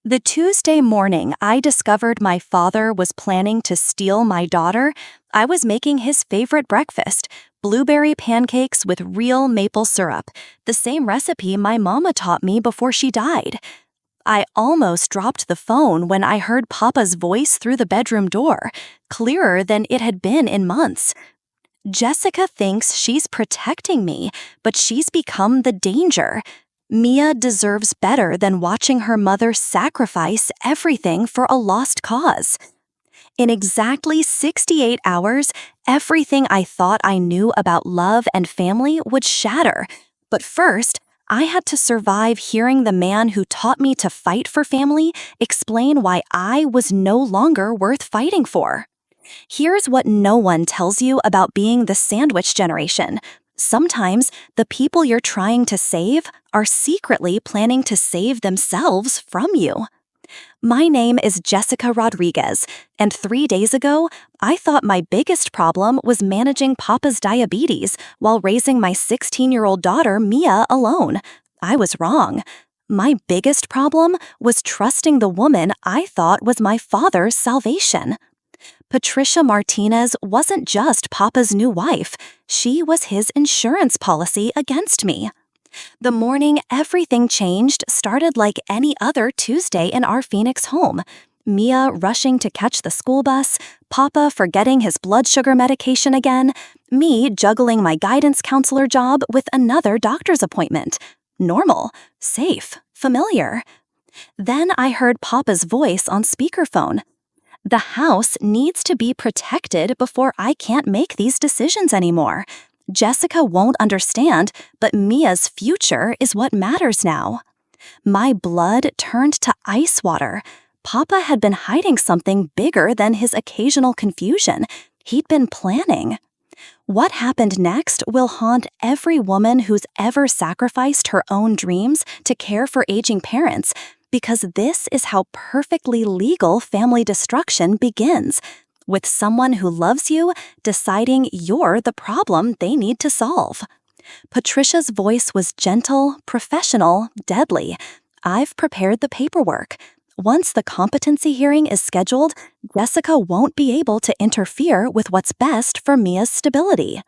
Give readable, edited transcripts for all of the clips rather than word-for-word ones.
The Tuesday morning I discovered my father was planning to steal my daughter, I was making his favorite breakfast, blueberry pancakes with real maple syrup, the same recipe my mama taught me before she died. I almost dropped the phone when I heard Papa's voice through the bedroom door, clearer than it had been in months. Jessica thinks she's protecting me, but she's become the danger. Mia deserves better than watching her mother sacrifice everything for a lost cause. In exactly 68 hours, everything I thought I knew about love and family would shatter. But first, I had to survive hearing the man who taught me to fight for family explain why I was no longer worth fighting for. Here's what no one tells you about being the sandwich generation. Sometimes the people you're trying to save are secretly planning to save themselves from you. My name is Jessica Rodriguez, and 3 days ago, I thought my biggest problem was managing Papa's diabetes while raising my 16-year-old daughter, Mia, alone. I was wrong. My biggest problem was trusting the woman I thought was my father's salvation. Patricia Martinez wasn't just Papa's new wife. She was his insurance policy against me. The morning everything changed started like any other Tuesday in our Phoenix home. Mia rushing to catch the school bus, Papa forgetting his blood sugar medication again, me juggling my guidance counselor job with another doctor's appointment. Normal, safe, familiar. Then I heard Papa's voice on speakerphone. The house needs to be protected before I can't make these decisions anymore. Jessica won't understand, but Mia's future is what matters now. My blood turned to ice water. Papa had been hiding something bigger than his occasional confusion. He'd been planning. What happened next will haunt every woman who's ever sacrificed her own dreams to care for aging parents, because this is how perfectly legal family destruction begins, with someone who loves you deciding you're the problem they need to solve. Patricia's voice was gentle, professional, deadly. I've prepared the paperwork. Once the competency hearing is scheduled, Jessica won't be able to interfere with what's best for Mia's stability.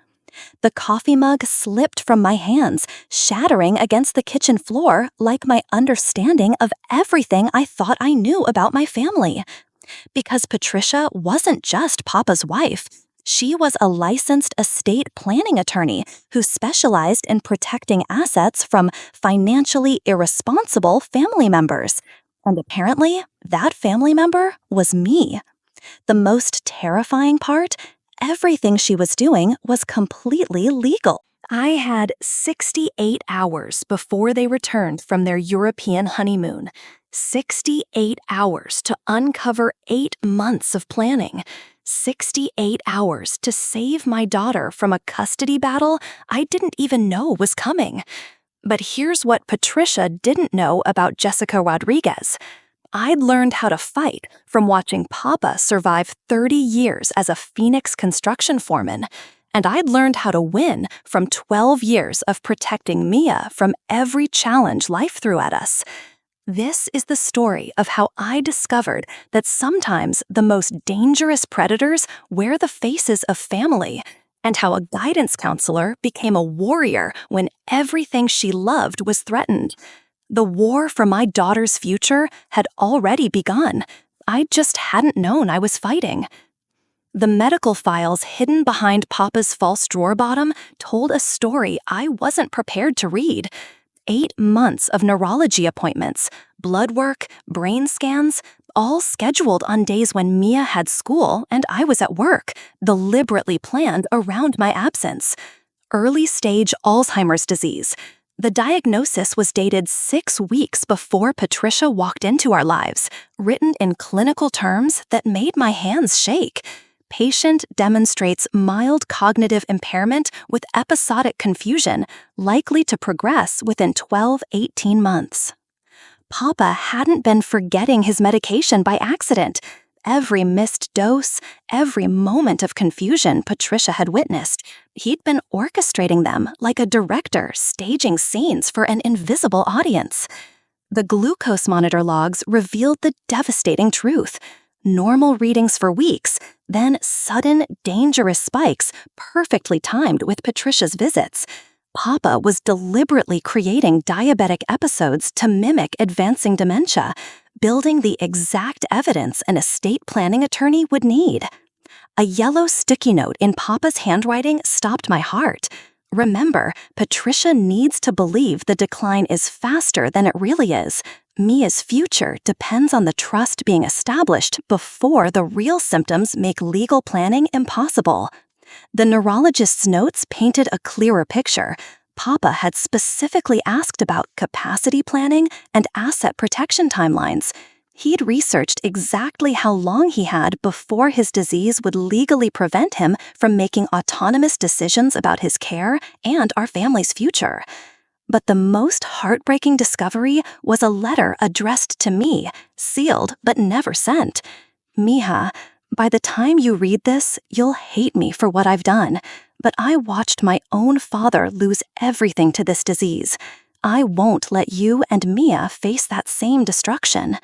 The coffee mug slipped from my hands, shattering against the kitchen floor like my understanding of everything I thought I knew about my family. Because Patricia wasn't just Papa's wife. She was a licensed estate planning attorney who specialized in protecting assets from financially irresponsible family members. And apparently, that family member was me. The most terrifying part? Everything she was doing was completely legal. I had 68 hours before they returned from their European honeymoon. 68 hours to uncover 8 months of planning. 68 hours to save my daughter from a custody battle I didn't even know was coming. But here's what Patricia didn't know about Jessica Rodriguez. I'd learned how to fight from watching Papa survive 30 years as a Phoenix construction foreman, and I'd learned how to win from 12 years of protecting Mia from every challenge life threw at us. This is the story of how I discovered that sometimes the most dangerous predators wear the faces of family, and how a guidance counselor became a warrior when everything she loved was threatened. The war for my daughter's future had already begun. I just hadn't known I was fighting. The medical files hidden behind Papa's false drawer bottom told a story I wasn't prepared to read. 8 months of neurology appointments, blood work, brain scans, all scheduled on days when Mia had school and I was at work, deliberately planned around my absence. Early-stage Alzheimer's disease. The diagnosis was dated 6 weeks before Patricia walked into our lives, written in clinical terms that made my hands shake. Patient demonstrates mild cognitive impairment with episodic confusion, likely to progress within 12-18 months. Papa hadn't been forgetting his medication by accident. Every missed dose, every moment of confusion Patricia had witnessed, he'd been orchestrating them like a director staging scenes for an invisible audience. The glucose monitor logs revealed the devastating truth. Normal readings for weeks, then sudden, dangerous spikes, perfectly timed with Patricia's visits. Papa was deliberately creating diabetic episodes to mimic advancing dementia, building the exact evidence an estate planning attorney would need. A yellow sticky note in Papa's handwriting stopped my heart. Remember, Patricia needs to believe the decline is faster than it really is. Mia's future depends on the trust being established before the real symptoms make legal planning impossible. The neurologist's notes painted a clearer picture. Papa had specifically asked about capacity planning and asset protection timelines. He'd researched exactly how long he had before his disease would legally prevent him from making autonomous decisions about his care and our family's future. But the most heartbreaking discovery was a letter addressed to me, sealed but never sent. Mija, by the time you read this, you'll hate me for what I've done, but I watched my own father lose everything to this disease. I won't let you and Mia face that same destruction.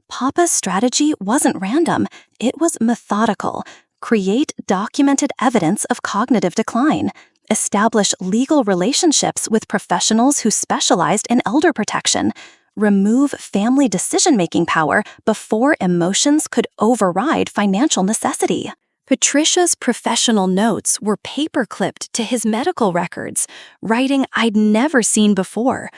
Papa's strategy wasn't random, it was methodical. Create documented evidence of cognitive decline. Establish legal relationships with professionals who specialized in elder protection. Remove family decision-making power before emotions could override financial necessity. Patricia's professional notes were paper-clipped to his medical records, writing I'd never seen before.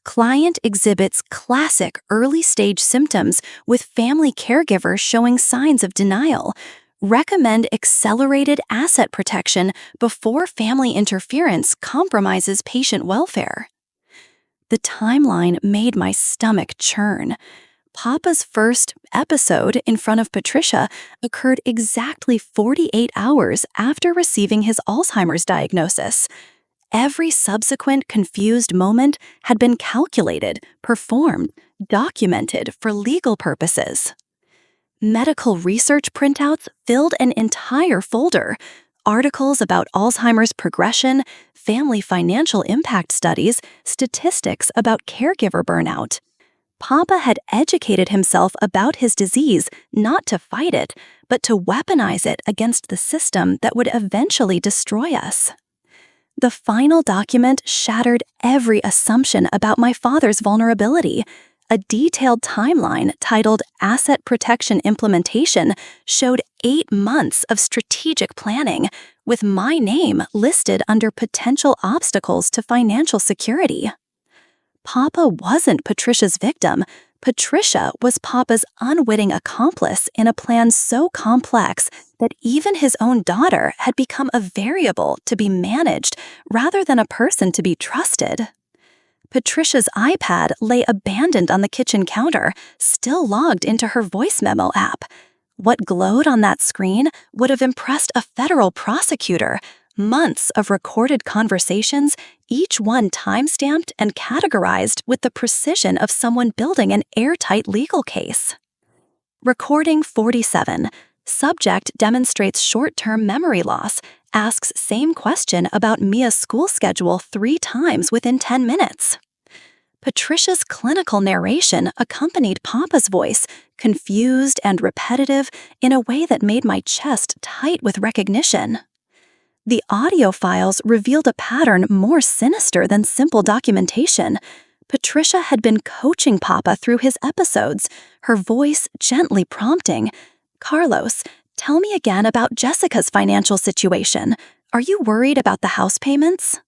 Client exhibits classic early-stage symptoms with family caregivers showing signs of denial. Recommend accelerated asset protection before family interference compromises patient welfare. The timeline made my stomach churn. Papa's first episode in front of Patricia occurred exactly 48 hours after receiving his Alzheimer's diagnosis. Every subsequent confused moment had been calculated, performed, documented for legal purposes. Medical research printouts filled an entire folder. Articles about Alzheimer's progression, family financial impact studies, statistics about caregiver burnout. Papa had educated himself about his disease not to fight it, but to weaponize it against the system that would eventually destroy us. The final document shattered every assumption about my father's vulnerability. A detailed timeline titled Asset Protection Implementation showed 8 months of strategic planning, with my name listed under potential obstacles to financial security. Papa wasn't Patricia's victim. Patricia was Papa's unwitting accomplice in a plan so complex that even his own daughter had become a variable to be managed rather than a person to be trusted. Patricia's iPad lay abandoned on the kitchen counter, still logged into her voice memo app. What glowed on that screen would have impressed a federal prosecutor. Months of recorded conversations, each one time-stamped and categorized with the precision of someone building an airtight legal case. Recording 47. Subject demonstrates short-term memory loss, asks same question about Mia's school schedule 3 times within 10 minutes. Patricia's clinical narration accompanied Papa's voice, confused and repetitive in a way that made my chest tight with recognition. The audio files revealed a pattern more sinister than simple documentation. Patricia had been coaching Papa through his episodes, her voice gently prompting, "Carlos, tell me again about Jessica's financial situation. Are you worried about the house payments?"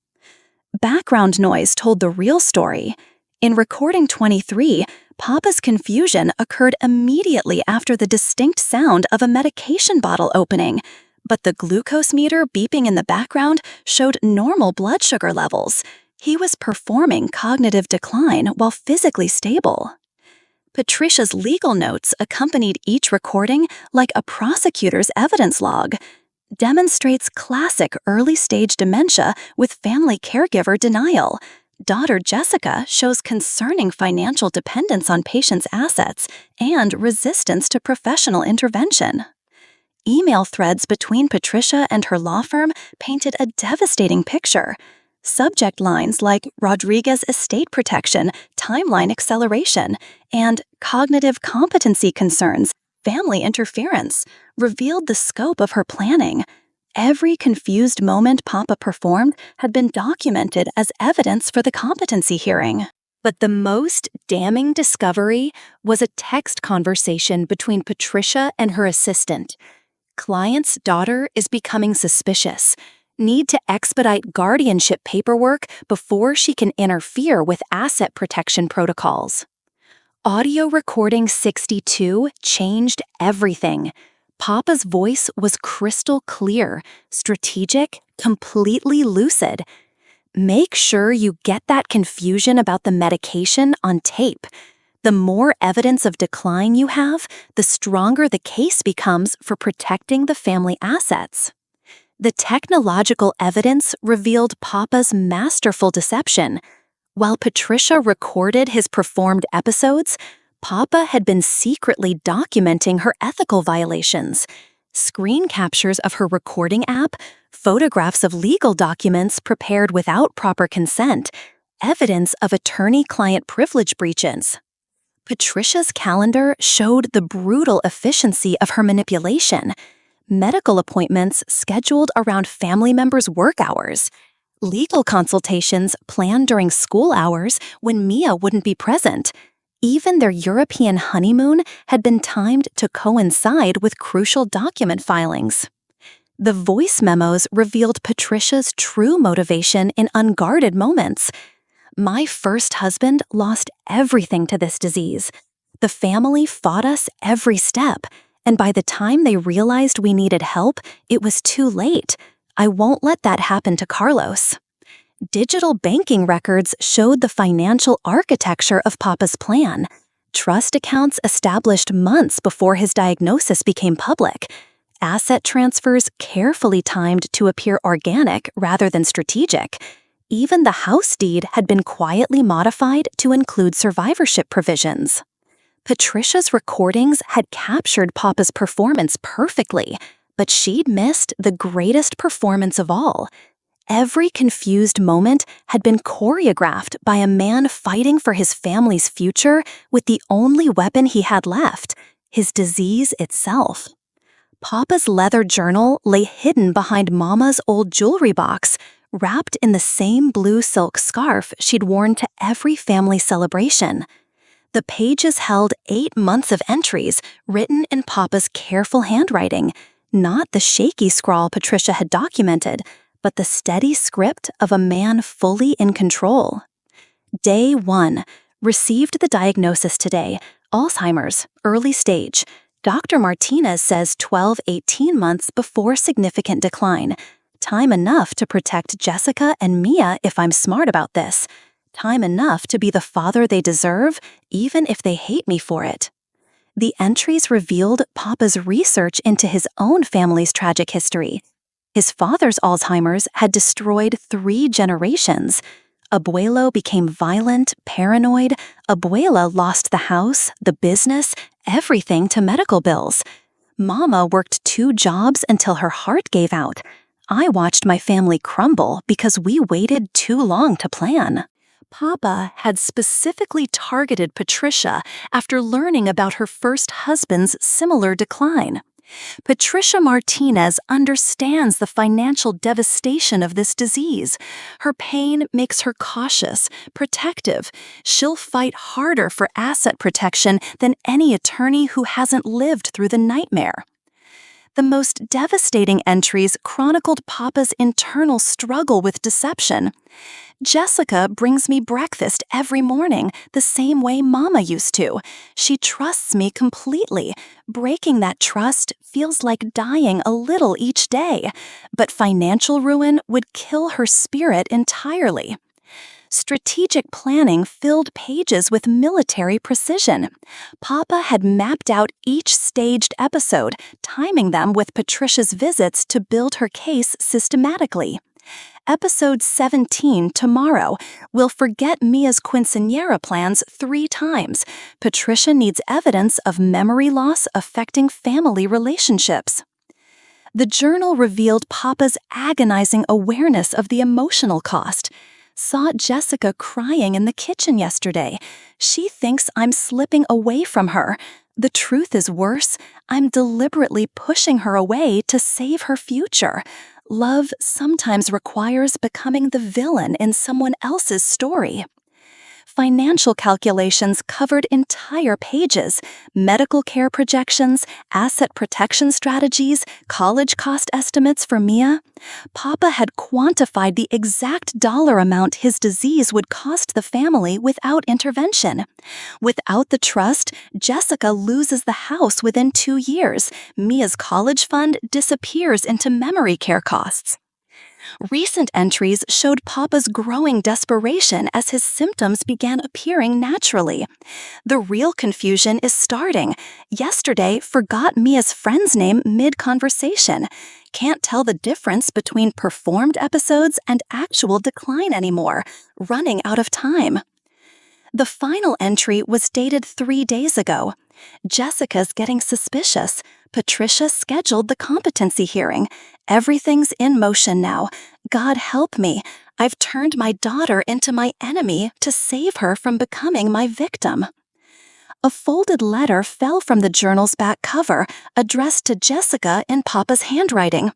Background noise told the real story. In recording 23, Papa's confusion occurred immediately after the distinct sound of a medication bottle opening, but the glucose meter beeping in the background showed normal blood sugar levels. He was performing cognitive decline while physically stable. Patricia's legal notes accompanied each recording like a prosecutor's evidence log. Demonstrates classic early-stage dementia with family caregiver denial. Daughter Jessica shows concerning financial dependence on patients' assets and resistance to professional intervention. Email threads between Patricia and her law firm painted a devastating picture. Subject lines like Rodriguez estate protection, timeline acceleration, and cognitive competency concerns, family interference, revealed the scope of her planning. Every confused moment Papa performed had been documented as evidence for the competency hearing. But the most damning discovery was a text conversation between Patricia and her assistant. Client's daughter is becoming suspicious. Need to expedite guardianship paperwork before she can interfere with asset protection protocols. Audio recording 62 changed everything. Papa's voice was crystal clear, strategic, completely lucid. Make sure you get that confusion about the medication on tape. The more evidence of decline you have, the stronger the case becomes for protecting the family assets. The technological evidence revealed Papa's masterful deception. While Patricia recorded his performed episodes, Papa had been secretly documenting her ethical violations. Screen captures of her recording app, photographs of legal documents prepared without proper consent, evidence of attorney-client privilege breaches. Patricia's calendar showed the brutal efficiency of her manipulation. Medical appointments scheduled around family members' work hours. Legal consultations planned during school hours when Mia wouldn't be present. Even their European honeymoon had been timed to coincide with crucial document filings. The voice memos revealed Patricia's true motivation in unguarded moments. My first husband lost everything to this disease. The family fought us every step, and by the time they realized we needed help, it was too late. I won't let that happen to Carlos. Digital banking records showed the financial architecture of Papa's plan. Trust accounts established months before his diagnosis became public. Asset transfers carefully timed to appear organic rather than strategic. Even the house deed had been quietly modified to include survivorship provisions. Patricia's recordings had captured Papa's performance perfectly, but she'd missed the greatest performance of all. Every confused moment had been choreographed by a man fighting for his family's future with the only weapon he had left, his disease itself. Papa's leather journal lay hidden behind Mama's old jewelry box, wrapped in the same blue silk scarf she'd worn to every family celebration. The pages held 8 months of entries written in Papa's careful handwriting, not the shaky scrawl Patricia had documented, but the steady script of a man fully in control. Day 1. Received the diagnosis today. Alzheimer's, early stage. Dr. Martinez says 12-18 months before significant decline. Time enough to protect Jessica and Mia if I'm smart about this. Time enough to be the father they deserve, even if they hate me for it. The entries revealed Papa's research into his own family's tragic history. His father's Alzheimer's had destroyed 3 generations. Abuelo became violent, paranoid. Abuela lost the house, the business, everything to medical bills. Mama worked 2 jobs until her heart gave out. I watched my family crumble because we waited too long to plan. Papa had specifically targeted Patricia after learning about her first husband's similar decline. Patricia Martinez understands the financial devastation of this disease. Her pain makes her cautious, protective. She'll fight harder for asset protection than any attorney who hasn't lived through the nightmare. The most devastating entries chronicled Papa's internal struggle with deception. Jessica brings me breakfast every morning, the same way Mama used to. She trusts me completely. Breaking that trust feels like dying a little each day, but financial ruin would kill her spirit entirely. Strategic planning filled pages with military precision. Papa had mapped out each staged episode, timing them with Patricia's visits to build her case systematically. Episode 17, tomorrow, will forget Mia's quinceañera plans 3 times. Patricia needs evidence of memory loss affecting family relationships. The journal revealed Papa's agonizing awareness of the emotional cost. Saw Jessica crying in the kitchen yesterday. She thinks I'm slipping away from her. The truth is worse. I'm deliberately pushing her away to save her future. Love sometimes requires becoming the villain in someone else's story. Financial calculations covered entire pages: medical care projections, asset protection strategies, college cost estimates for Mia. Papa had quantified the exact dollar amount his disease would cost the family without intervention. Without the trust, Jessica loses the house within 2 years. Mia's college fund disappears into memory care costs. Recent entries showed Papa's growing desperation as his symptoms began appearing naturally. The real confusion is starting. Yesterday, forgot Mia's friend's name mid-conversation. Can't tell the difference between performed episodes and actual decline anymore. Running out of time. The final entry was dated 3 days ago. Jessica's getting suspicious. Patricia scheduled the competency hearing. Everything's in motion now. God help me. I've turned my daughter into my enemy to save her from becoming my victim. A folded letter fell from the journal's back cover, addressed to Jessica in Papa's handwriting.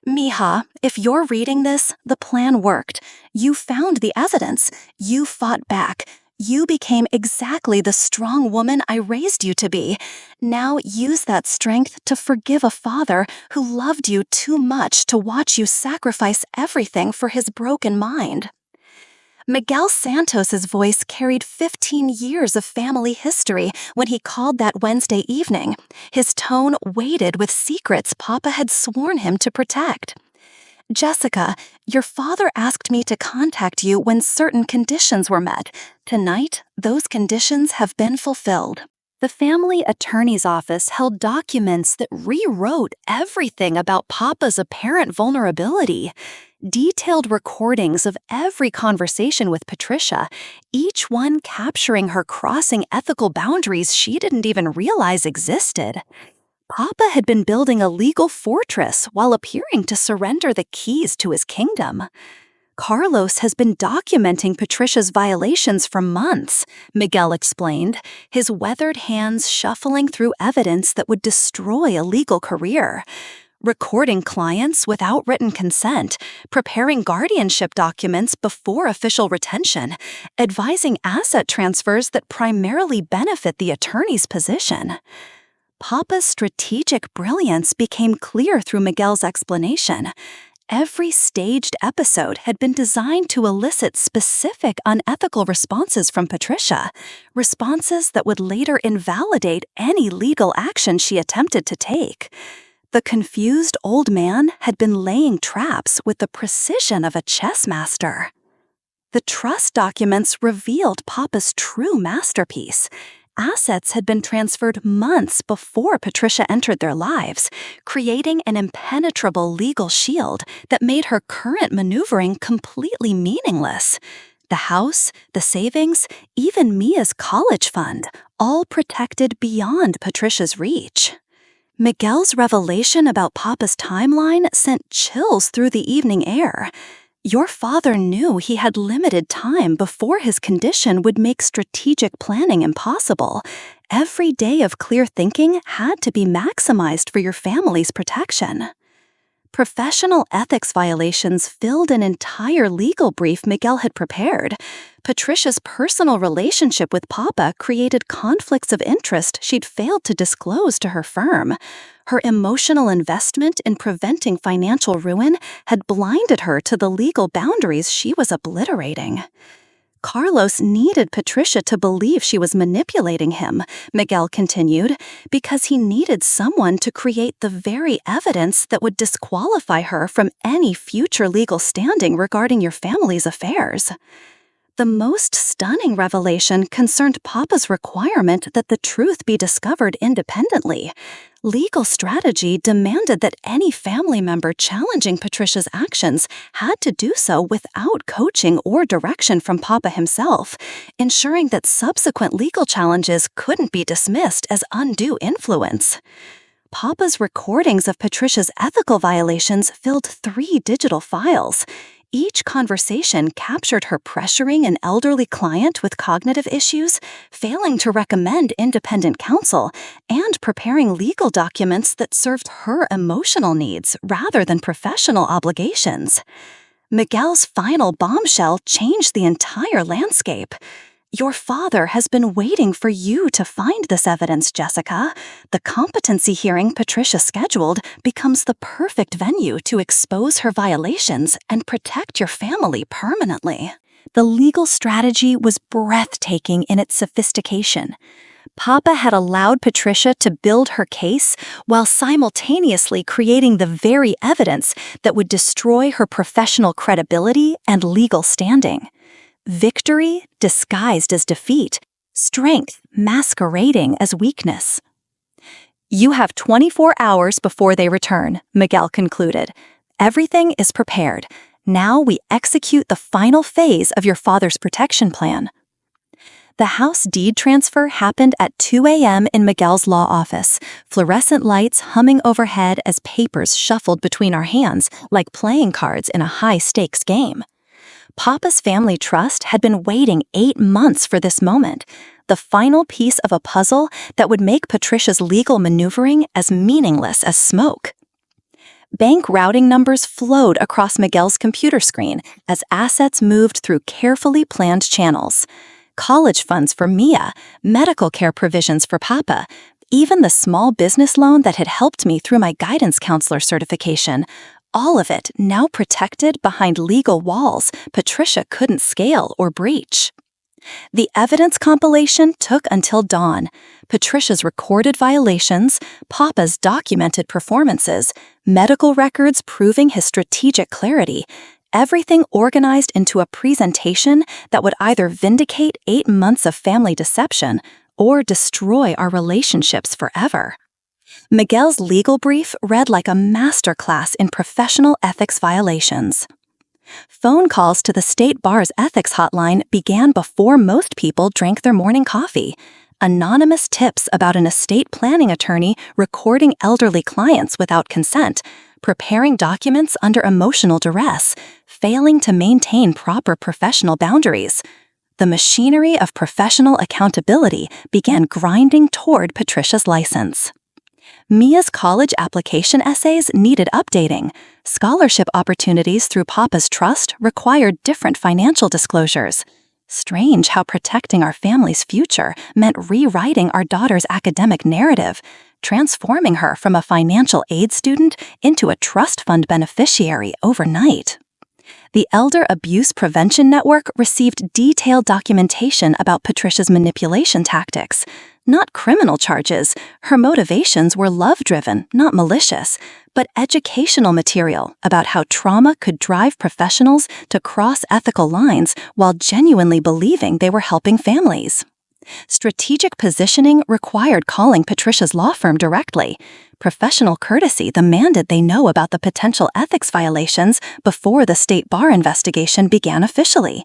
Mija, if you're reading this, the plan worked. You found the evidence. You fought back. You became exactly the strong woman I raised you to be. Now use that strength to forgive a father who loved you too much to watch you sacrifice everything for his broken mind. Miguel Santos's voice carried 15 years of family history when he called that Wednesday evening. His tone weighted with secrets Papa had sworn him to protect. Jessica, your father asked me to contact you when certain conditions were met. Tonight, those conditions have been fulfilled. The family attorney's office held documents that rewrote everything about Papa's apparent vulnerability. Detailed recordings of every conversation with Patricia, each one capturing her crossing ethical boundaries she didn't even realize existed. Papa had been building a legal fortress while appearing to surrender the keys to his kingdom. Carlos has been documenting Patricia's violations for months, Miguel explained, his weathered hands shuffling through evidence that would destroy a legal career. Recording clients without written consent, preparing guardianship documents before official retention, advising asset transfers that primarily benefit the attorney's position. Papa's strategic brilliance became clear through Miguel's explanation. Every staged episode had been designed to elicit specific unethical responses from Patricia, responses that would later invalidate any legal action she attempted to take. The confused old man had been laying traps with the precision of a chess master. The trust documents revealed Papa's true masterpiece. Assets had been transferred months before Patricia entered their lives, creating an impenetrable legal shield that made her current maneuvering completely meaningless. The house, the savings, even Mia's college fund, all protected beyond Patricia's reach. Miguel's revelation about Papa's timeline sent chills through the evening air. Your father knew he had limited time before his condition would make strategic planning impossible. Every day of clear thinking had to be maximized for your family's protection. Professional ethics violations filled an entire legal brief Miguel had prepared. Patricia's personal relationship with Papa created conflicts of interest she'd failed to disclose to her firm. Her emotional investment in preventing financial ruin had blinded her to the legal boundaries she was obliterating. Carlos needed Patricia to believe she was manipulating him, Miguel continued, because he needed someone to create the very evidence that would disqualify her from any future legal standing regarding your family's affairs. The most stunning revelation concerned Papa's requirement that the truth be discovered independently. Legal strategy demanded that any family member challenging Patricia's actions had to do so without coaching or direction from Papa himself, ensuring that subsequent legal challenges couldn't be dismissed as undue influence. Papa's recordings of Patricia's ethical violations filled 3 digital files. Each conversation captured her pressuring an elderly client with cognitive issues, failing to recommend independent counsel, and preparing legal documents that served her emotional needs rather than professional obligations. Miguel's final bombshell changed the entire landscape. Your father has been waiting for you to find this evidence, Jessica. The competency hearing Patricia scheduled becomes the perfect venue to expose her violations and protect your family permanently. The legal strategy was breathtaking in its sophistication. Papa had allowed Patricia to build her case while simultaneously creating the very evidence that would destroy her professional credibility and legal standing. Victory disguised as defeat, strength masquerading as weakness. You have 24 hours before they return, Miguel concluded. Everything is prepared. Now we execute the final phase of your father's protection plan. The house deed transfer happened at 2 a.m. in Miguel's law office, fluorescent lights humming overhead as papers shuffled between our hands like playing cards in a high-stakes game. Papa's family trust had been waiting 8 months for this moment, the final piece of a puzzle that would make Patricia's legal maneuvering as meaningless as smoke. Bank routing numbers flowed across Miguel's computer screen as assets moved through carefully planned channels. College funds for Mia, medical care provisions for Papa, even the small business loan that had helped me through my guidance counselor certification, all of it now protected behind legal walls Patricia couldn't scale or breach. The evidence compilation took until dawn. Patricia's recorded violations, Papa's documented performances, medical records proving his strategic clarity, everything organized into a presentation that would either vindicate 8 months of family deception or destroy our relationships forever. Miguel's legal brief read like a masterclass in professional ethics violations. Phone calls to the state bar's ethics hotline began before most people drank their morning coffee. Anonymous tips about an estate planning attorney recording elderly clients without consent, preparing documents under emotional duress, failing to maintain proper professional boundaries. The machinery of professional accountability began grinding toward Patricia's license. Mia's college application essays needed updating. Scholarship opportunities through Papa's trust required different financial disclosures. Strange how protecting our family's future meant rewriting our daughter's academic narrative, transforming her from a financial aid student into a trust fund beneficiary overnight. The Elder Abuse Prevention Network received detailed documentation about Patricia's manipulation tactics. Not criminal charges, her motivations were love-driven, not malicious, but educational material about how trauma could drive professionals to cross ethical lines while genuinely believing they were helping families. Strategic positioning required calling Patricia's law firm directly. Professional courtesy demanded they know about the potential ethics violations before the state bar investigation began officially.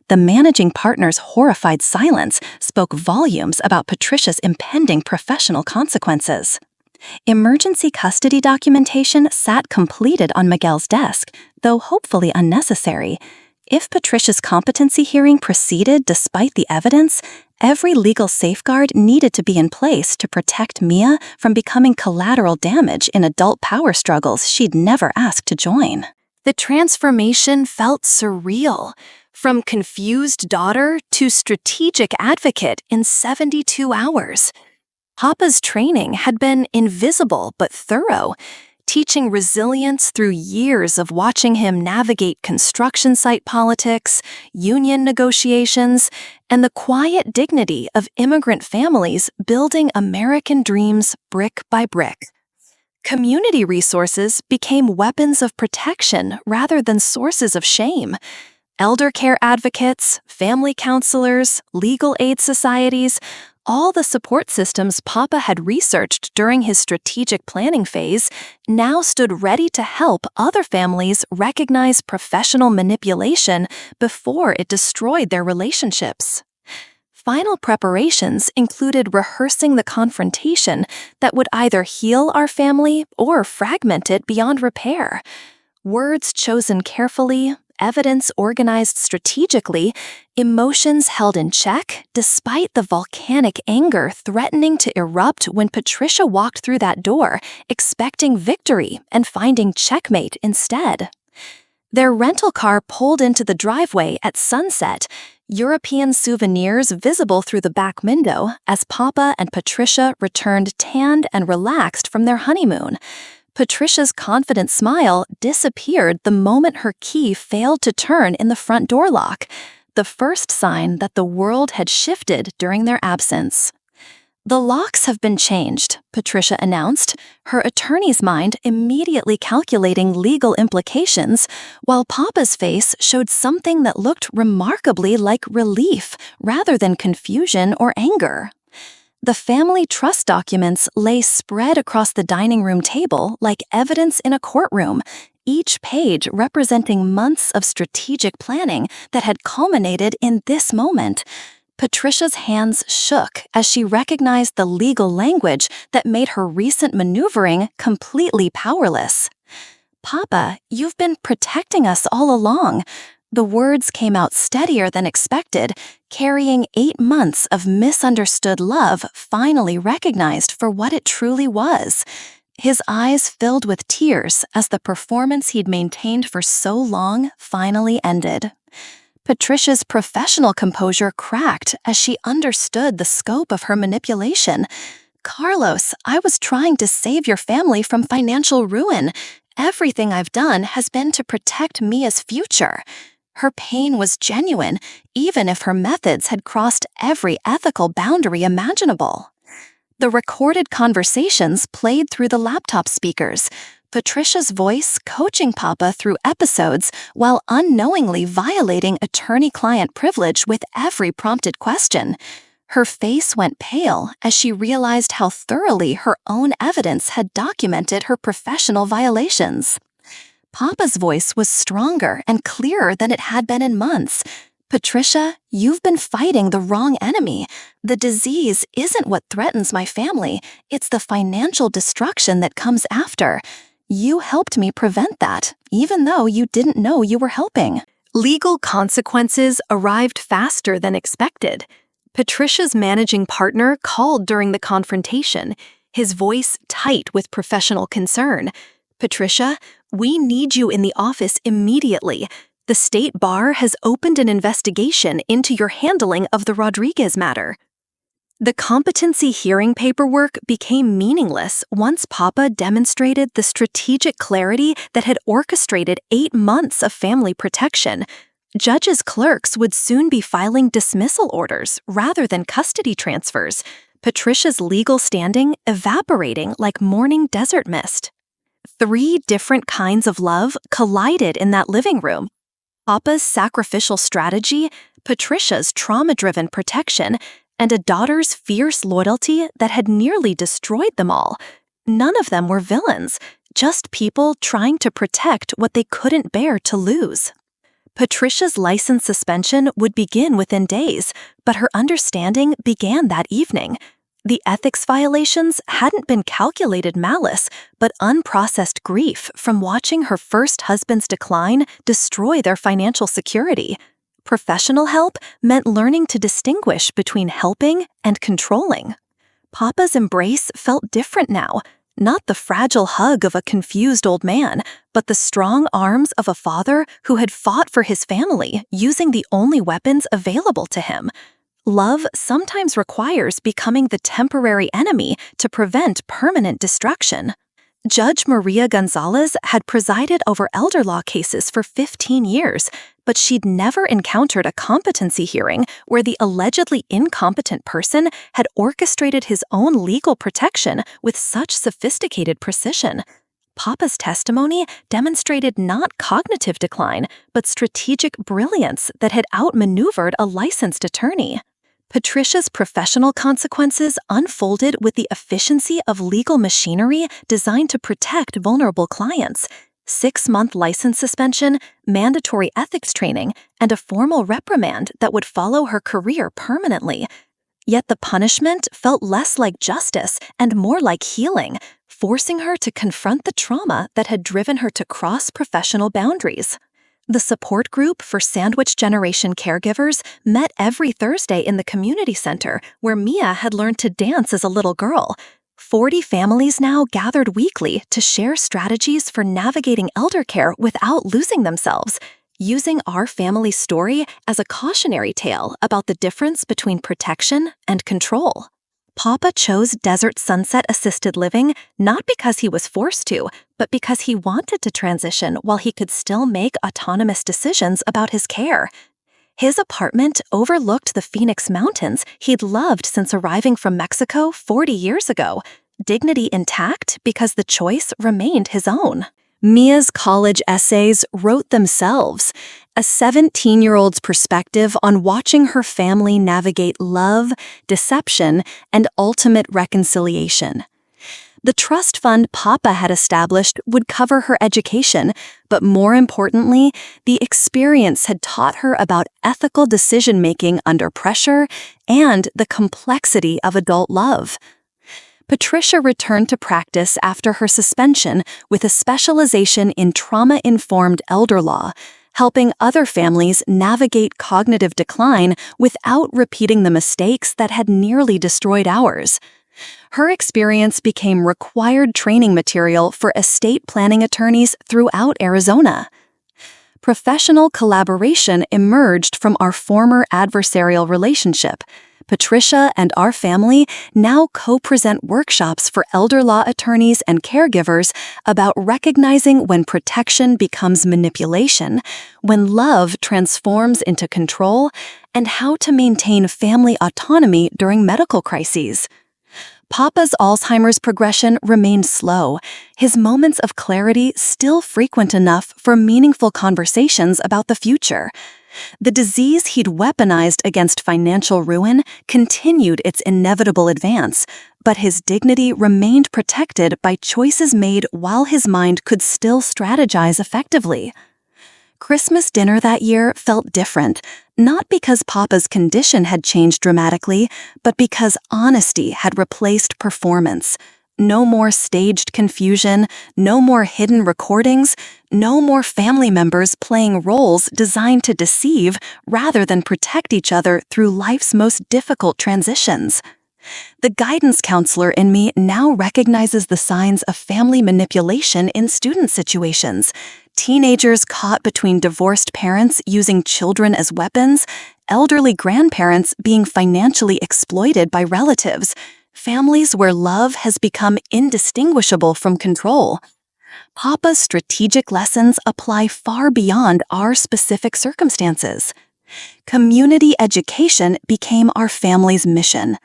The managing partner's horrified silence spoke volumes about Patricia's impending professional consequences. Emergency custody documentation sat completed on Miguel's desk, though hopefully unnecessary. If Patricia's competency hearing proceeded despite the evidence, every legal safeguard needed to be in place to protect Mia from becoming collateral damage in adult power struggles she'd never asked to join. The transformation felt surreal. From confused daughter to strategic advocate in 72 hours. Papa's training had been invisible but thorough, teaching resilience through years of watching him navigate construction site politics, union negotiations, and the quiet dignity of immigrant families building American dreams brick by brick. Community resources became weapons of protection rather than sources of shame. Elder care advocates, family counselors, legal aid societies, all the support systems Papa had researched during his strategic planning phase now stood ready to help other families recognize professional manipulation before it destroyed their relationships. final preparations included rehearsing the confrontation that would either heal our family or fragment it beyond repair. Words chosen carefully, evidence organized strategically, emotions held in check despite the volcanic anger threatening to erupt when Patricia walked through that door, expecting victory and finding checkmate instead. Their rental car pulled into the driveway at sunset, European souvenirs visible through the back window as Papa and Patricia returned tanned and relaxed from their honeymoon. Patricia's confident smile disappeared the moment her key failed to turn in the front door lock, the first sign that the world had shifted during their absence. "The locks have been changed," Patricia announced, her attorney's mind immediately calculating legal implications, while Papa's face showed something that looked remarkably like relief rather than confusion or anger. The family trust documents lay spread across the dining room table like evidence in a courtroom, each page representing months of strategic planning that had culminated in this moment. Patricia's hands shook as she recognized the legal language that made her recent maneuvering completely powerless. "Papa, you've been protecting us all along." The words came out steadier than expected, carrying 8 months of misunderstood love finally recognized for what it truly was. His eyes filled with tears as the performance he'd maintained for so long finally ended. Patricia's professional composure cracked as she understood the scope of her manipulation. "Carlos, I was trying to save your family from financial ruin. Everything I've done has been to protect Mia's future." Her pain was genuine, even if her methods had crossed every ethical boundary imaginable. The recorded conversations played through the laptop speakers, Patricia's voice coaching Papa through episodes while unknowingly violating attorney-client privilege with every prompted question. Her face went pale as she realized how thoroughly her own evidence had documented her professional violations. Papa's voice was stronger and clearer than it had been in months. "Patricia, you've been fighting the wrong enemy. The disease isn't what threatens my family, it's the financial destruction that comes after. You helped me prevent that, even though you didn't know you were helping." Legal consequences arrived faster than expected. Patricia's managing partner called during the confrontation, his voice tight with professional concern. "Patricia, we need you in the office immediately. The state bar has opened an investigation into your handling of the Rodriguez matter." The competency hearing paperwork became meaningless once Papa demonstrated the strategic clarity that had orchestrated 8 months of family protection. Judges' clerks would soon be filing dismissal orders rather than custody transfers, Patricia's legal standing evaporating like morning desert mist. 3 different kinds of love collided in that living room. Papa's sacrificial strategy, Patricia's trauma-driven protection, and a daughter's fierce loyalty that had nearly destroyed them all. None of them were villains, just people trying to protect what they couldn't bear to lose. Patricia's license suspension would begin within days, but her understanding began that evening. The ethics violations hadn't been calculated malice, but unprocessed grief from watching her first husband's decline destroy their financial security. Professional help meant learning to distinguish between helping and controlling. Papa's embrace felt different now, not the fragile hug of a confused old man, but the strong arms of a father who had fought for his family using the only weapons available to him. Love sometimes requires becoming the temporary enemy to prevent permanent destruction. Judge Maria Gonzalez had presided over elder law cases for 15 years, but she'd never encountered a competency hearing where the allegedly incompetent person had orchestrated his own legal protection with such sophisticated precision. Papa's testimony demonstrated not cognitive decline, but strategic brilliance that had outmaneuvered a licensed attorney. Patricia's professional consequences unfolded with the efficiency of legal machinery designed to protect vulnerable clients. 6-month license suspension, mandatory ethics training, and a formal reprimand that would follow her career permanently. Yet the punishment felt less like justice and more like healing, forcing her to confront the trauma that had driven her to cross professional boundaries. The support group for sandwich generation caregivers met every Thursday in the community center where Mia had learned to dance as a little girl. 40 families now gathered weekly to share strategies for navigating elder care without losing themselves, using our family's story as a cautionary tale about the difference between protection and control. Papa chose Desert Sunset Assisted Living not because he was forced to, but because he wanted to transition while he could still make autonomous decisions about his care. His apartment overlooked the Phoenix Mountains he'd loved since arriving from Mexico 40 years ago, dignity intact because the choice remained his own. Mia's college essays wrote themselves, a 17-year-old's perspective on watching her family navigate love, deception, and ultimate reconciliation. The trust fund Papa had established would cover her education, but more importantly, the experience had taught her about ethical decision-making under pressure and the complexity of adult love. Patricia returned to practice after her suspension with a specialization in trauma-informed elder law, helping other families navigate cognitive decline without repeating the mistakes that had nearly destroyed ours. Her experience became required training material for estate planning attorneys throughout Arizona. Professional collaboration emerged from our former adversarial relationship. Patricia and our family now co-present workshops for elder law attorneys and caregivers about recognizing when protection becomes manipulation, when love transforms into control, and how to maintain family autonomy during medical crises. Papa's Alzheimer's progression remained slow, his moments of clarity still frequent enough for meaningful conversations about the future. The disease he'd weaponized against financial ruin continued its inevitable advance, but his dignity remained protected by choices made while his mind could still strategize effectively. Christmas dinner that year felt different, not because Papa's condition had changed dramatically, but because honesty had replaced performance. No more staged confusion, no more hidden recordings, no more family members playing roles designed to deceive rather than protect each other through life's most difficult transitions. The guidance counselor in me now recognizes the signs of family manipulation in student situations. Teenagers caught between divorced parents using children as weapons, elderly grandparents being financially exploited by relatives, families where love has become indistinguishable from control. Papa's strategic lessons apply far beyond our specific circumstances. Community education became our family's mission.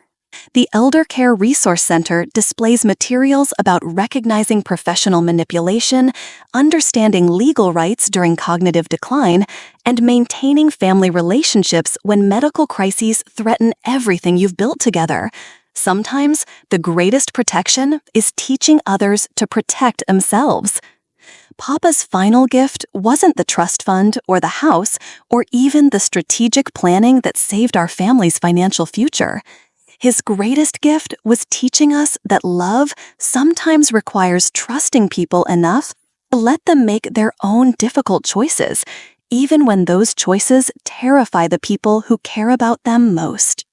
The Elder Care Resource Center displays materials about recognizing professional manipulation, understanding legal rights during cognitive decline, and maintaining family relationships when medical crises threaten everything you've built together. Sometimes, the greatest protection is teaching others to protect themselves. Papa's final gift wasn't the trust fund or the house or even the strategic planning that saved our family's financial future. His greatest gift was teaching us that love sometimes requires trusting people enough to let them make their own difficult choices, even when those choices terrify the people who care about them most.